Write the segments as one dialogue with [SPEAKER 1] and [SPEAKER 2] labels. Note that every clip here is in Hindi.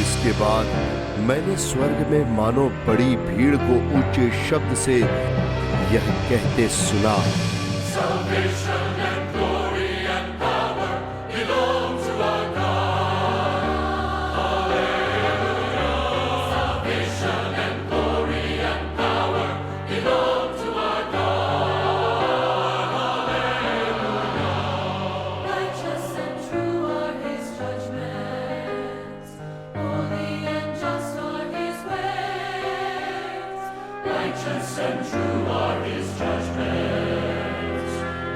[SPEAKER 1] इसके बाद मैंने स्वर्ग में मानो बड़ी भीड़ को ऊंचे शब्द से यह कहते सुना,
[SPEAKER 2] Salvation and glory and power belong to our God. Hallelujah. Salvation and glory and power belong to our God. Hallelujah.
[SPEAKER 3] Righteous and true are his judgments, holy and just are his ways.
[SPEAKER 2] Righteous and true are his judgments.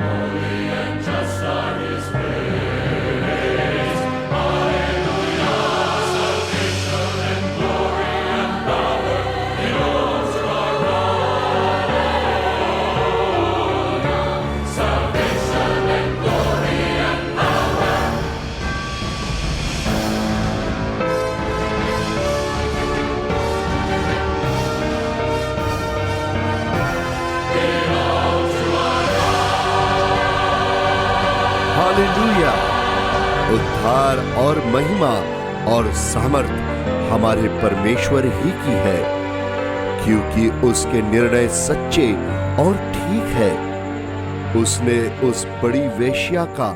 [SPEAKER 2] Holy and just are his ways. Hallelujah. Salvation and glory and power belong to our God. Salvation and glory and power.
[SPEAKER 1] Hallelujah. उद्धार और महिमा और सामर्थ हमारे परमेश्वर ही की है, क्योंकि उसके निर्णय सच्चे और ठीक है। उसने उस बड़ी वेश्या का,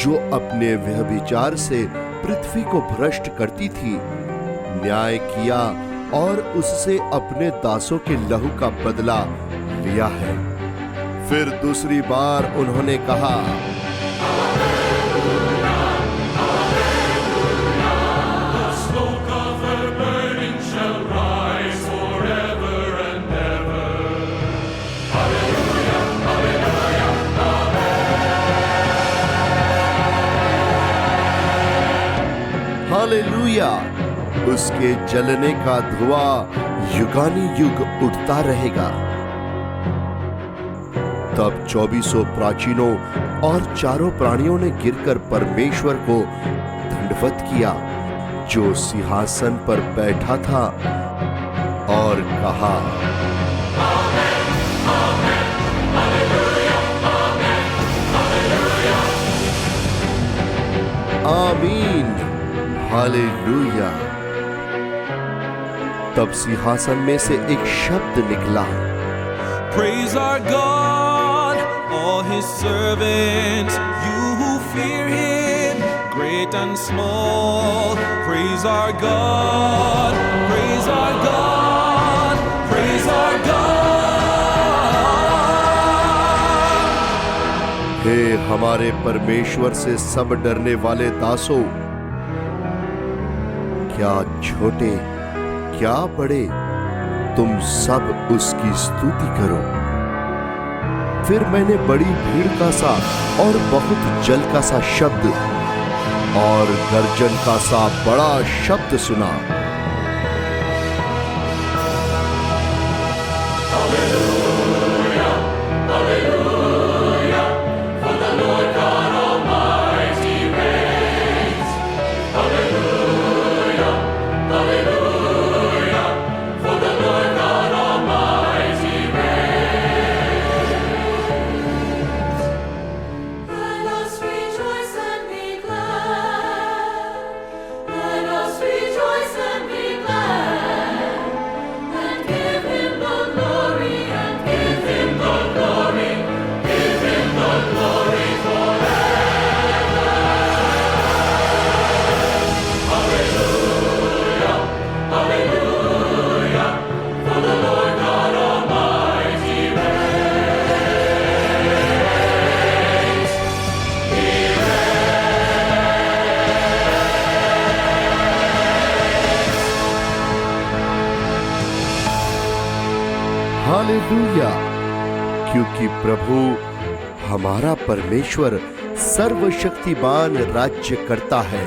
[SPEAKER 1] जो अपने व्यभिचार से पृथ्वी को भ्रष्ट करती थी, न्याय किया और उससे अपने दासों के लहू का बदला लिया है। फिर दूसरी बार उन्होंने कहा,
[SPEAKER 2] The smoke of her burning shall rise forever and ever. Hallelujah, hallelujah,
[SPEAKER 1] hallelujah. उसके जलने का धुआं युगानी युग उठता रहेगा। तब 24 प्राचीनों और चारों प्राणियों ने गिरकर परमेश्वर को दंडवत किया, जो सिंहासन पर बैठा था, और कहा, आमीन, हालेलुया। तब सिंहासन में से एक शब्द निकला,
[SPEAKER 4] Praise our God, all his servants, you who fear him, great and small. Praise our God, praise our God, praise our God.
[SPEAKER 1] हे हमारे परमेश्वर से सब डरने वाले दासों, क्या छोटे क्या बड़े, तुम सब उसकी स्तुति करो। फिर मैंने बड़ी भीड़ का सा और बहुत जल का सा शब्द और गर्जन का सा बड़ा शब्द सुना।
[SPEAKER 2] hallelujah. For the Lord God Almighty reigns. Hallelujah, hallelujah. For the Lord God Almighty reigns.
[SPEAKER 3] Let us rejoice and be glad. Let us rejoice and be glad. And give him the glory and give him the glory.
[SPEAKER 2] Give him the glory forever. Hallelujah, hallelujah. For the Lord God Almighty reigns. He
[SPEAKER 1] hallelujah. क्योंकि प्रभु हमारा परमेश्वर सर्वशक्तिमान राज्य करता है।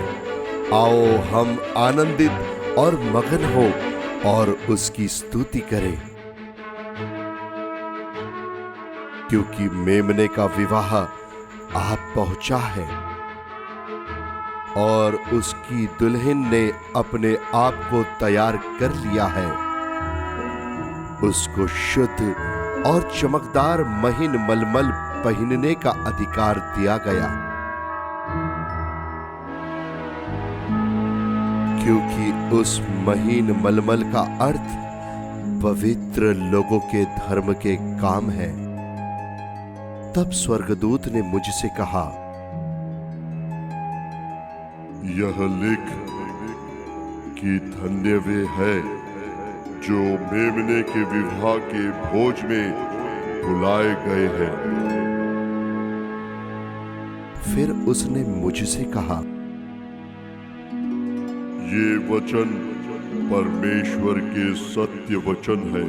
[SPEAKER 1] आओ हम आनंदित और मगन हो और उसकी स्तुति करें, क्योंकि मेमने का विवाह आप पहुंचा है और उसकी दुल्हन ने अपने आप को तैयार कर लिया है। उसको शुद्ध और चमकदार महीन मलमल पहनने का अधिकार दिया गया, क्योंकि उस महीन मलमल का अर्थ पवित्र लोगों के धर्म के काम है। तब स्वर्गदूत ने मुझसे कहा,
[SPEAKER 5] यह लिख कि धन्य वे हैं जो मेमने के विवाह के भोज में बुलाए गए हैं।
[SPEAKER 1] फिर उसने मुझसे कहा,
[SPEAKER 5] ये वचन परमेश्वर के सत्य वचन है।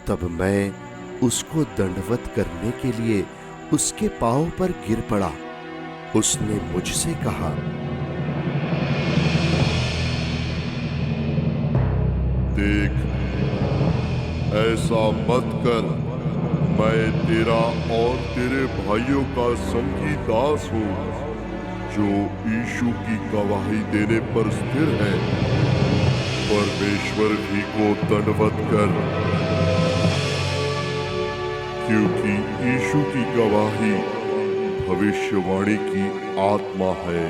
[SPEAKER 1] तब मैं उसको दंडवत करने के लिए उसके पांव पर गिर पड़ा। उसने मुझसे कहा,
[SPEAKER 5] देख, ऐसा मत कर। मैं तेरा और तेरे भाइयों का संगी दास हूँ जो यीशु की गवाही देने पर स्थिर है। परमेश्वर ही को दंडवत कर, क्योंकि यीशु की गवाही भविष्यवाणी की आत्मा है।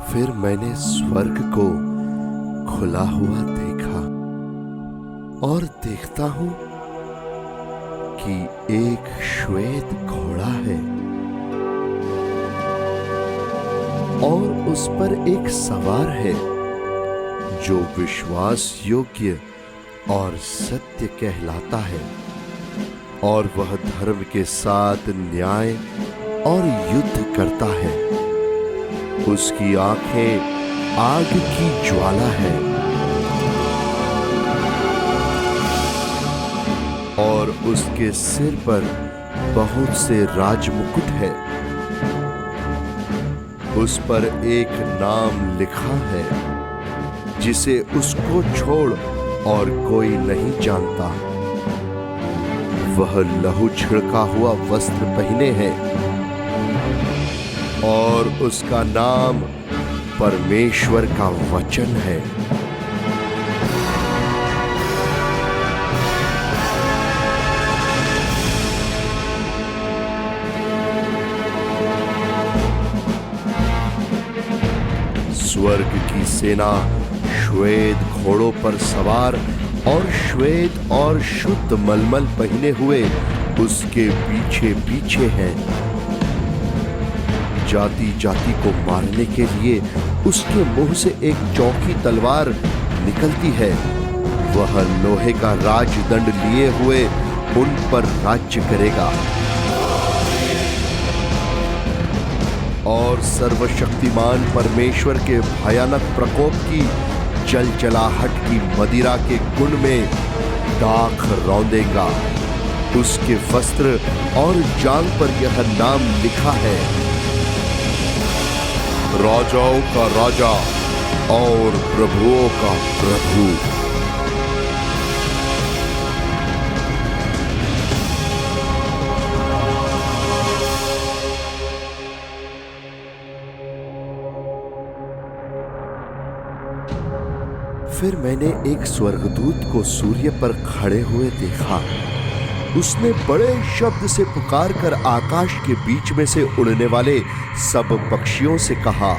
[SPEAKER 1] फिर मैंने स्वर्ग को खुला हुआ देखा और देखता हूं कि एक श्वेत घोड़ा है और उस पर एक सवार है जो विश्वास योग्य और सत्य कहलाता है, और वह धर्म के साथ न्याय और युद्ध करता है। उसकी आंखें आग की ज्वाला है और उसके सिर पर बहुत से राजमुकुट है। उस पर एक नाम लिखा है जिसे उसको छोड़ और कोई नहीं जानता। वह लहू छिड़का हुआ वस्त्र पहने है और उसका नाम परमेश्वर का वचन है। स्वर्ग की सेना श्वेत घोड़ों पर सवार और श्वेत और शुद्ध मलमल पहने हुए उसके पीछे पीछे है। जाति जाति को मारने के लिए उसके मुंह से एक चौकी तलवार निकलती है। वह लोहे का राजदंड लिए हुए उन पर राज्य करेगा और सर्वशक्तिमान परमेश्वर के भयानक प्रकोप की जलजलाहट की मदिरा के कुंड में दाख रौंदेगा। उसके वस्त्र और जांघ पर यह नाम लिखा है,
[SPEAKER 5] राजाओं का राजा और प्रभुओं का प्रभु।
[SPEAKER 1] फिर मैंने एक स्वर्गदूत को सूर्य पर खड़े हुए देखा। उसने बड़े शब्द से पुकार कर आकाश के बीच में से उड़ने वाले सब पक्षियों से कहा,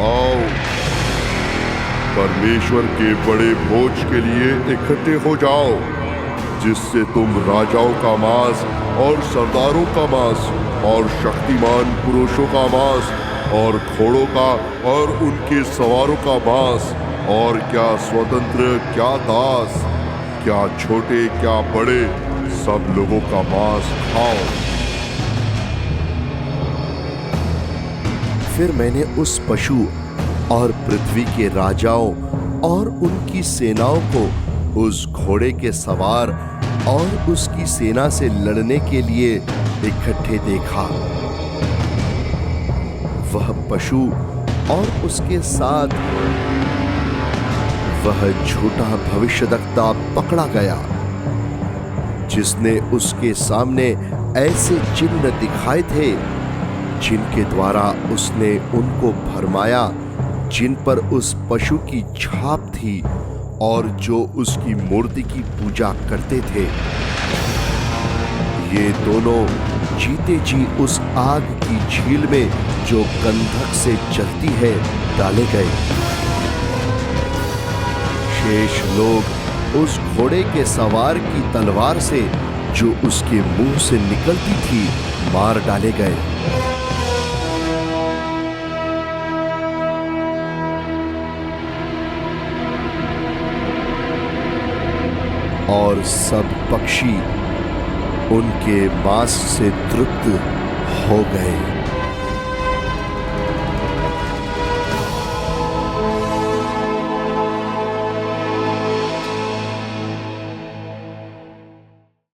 [SPEAKER 5] आओ, परमेश्वर के बड़े भोज के लिए इकट्ठे हो जाओ, जिससे तुम राजाओं का मांस और सरदारों का मांस और शक्तिमान पुरुषों का मांस और घोड़ों का और उनके सवारों का मांस, और क्या स्वतंत्र क्या दास, क्या छोटे क्या बड़े, सब लोगों का मांस खाओ।
[SPEAKER 1] फिर मैंने उस पशु और पृथ्वी के राजाओं और उनकी सेनाओं को उस घोड़े के सवार और उसकी सेना से लड़ने के लिए इकट्ठे देखा। वह पशु और उसके साथ वह झूठा भविष्यद्वक्ता पकड़ा गया, जिसने उसके सामने ऐसे चिन्ह दिखाए थे जिनके द्वारा उसने उनको भरमाया, जिन पर उस पशु की छाप थी और जो उसकी मूर्ति की पूजा करते थे। ये दोनों जीते जी उस आग की झील में जो गंधक से जलती है डाले गए। शेष लोग उस घोड़े के सवार की तलवार से जो उसके मुंह से निकलती थी मार डाले गए। और सब पक्षी उनके मांस से तृप्त हो गए।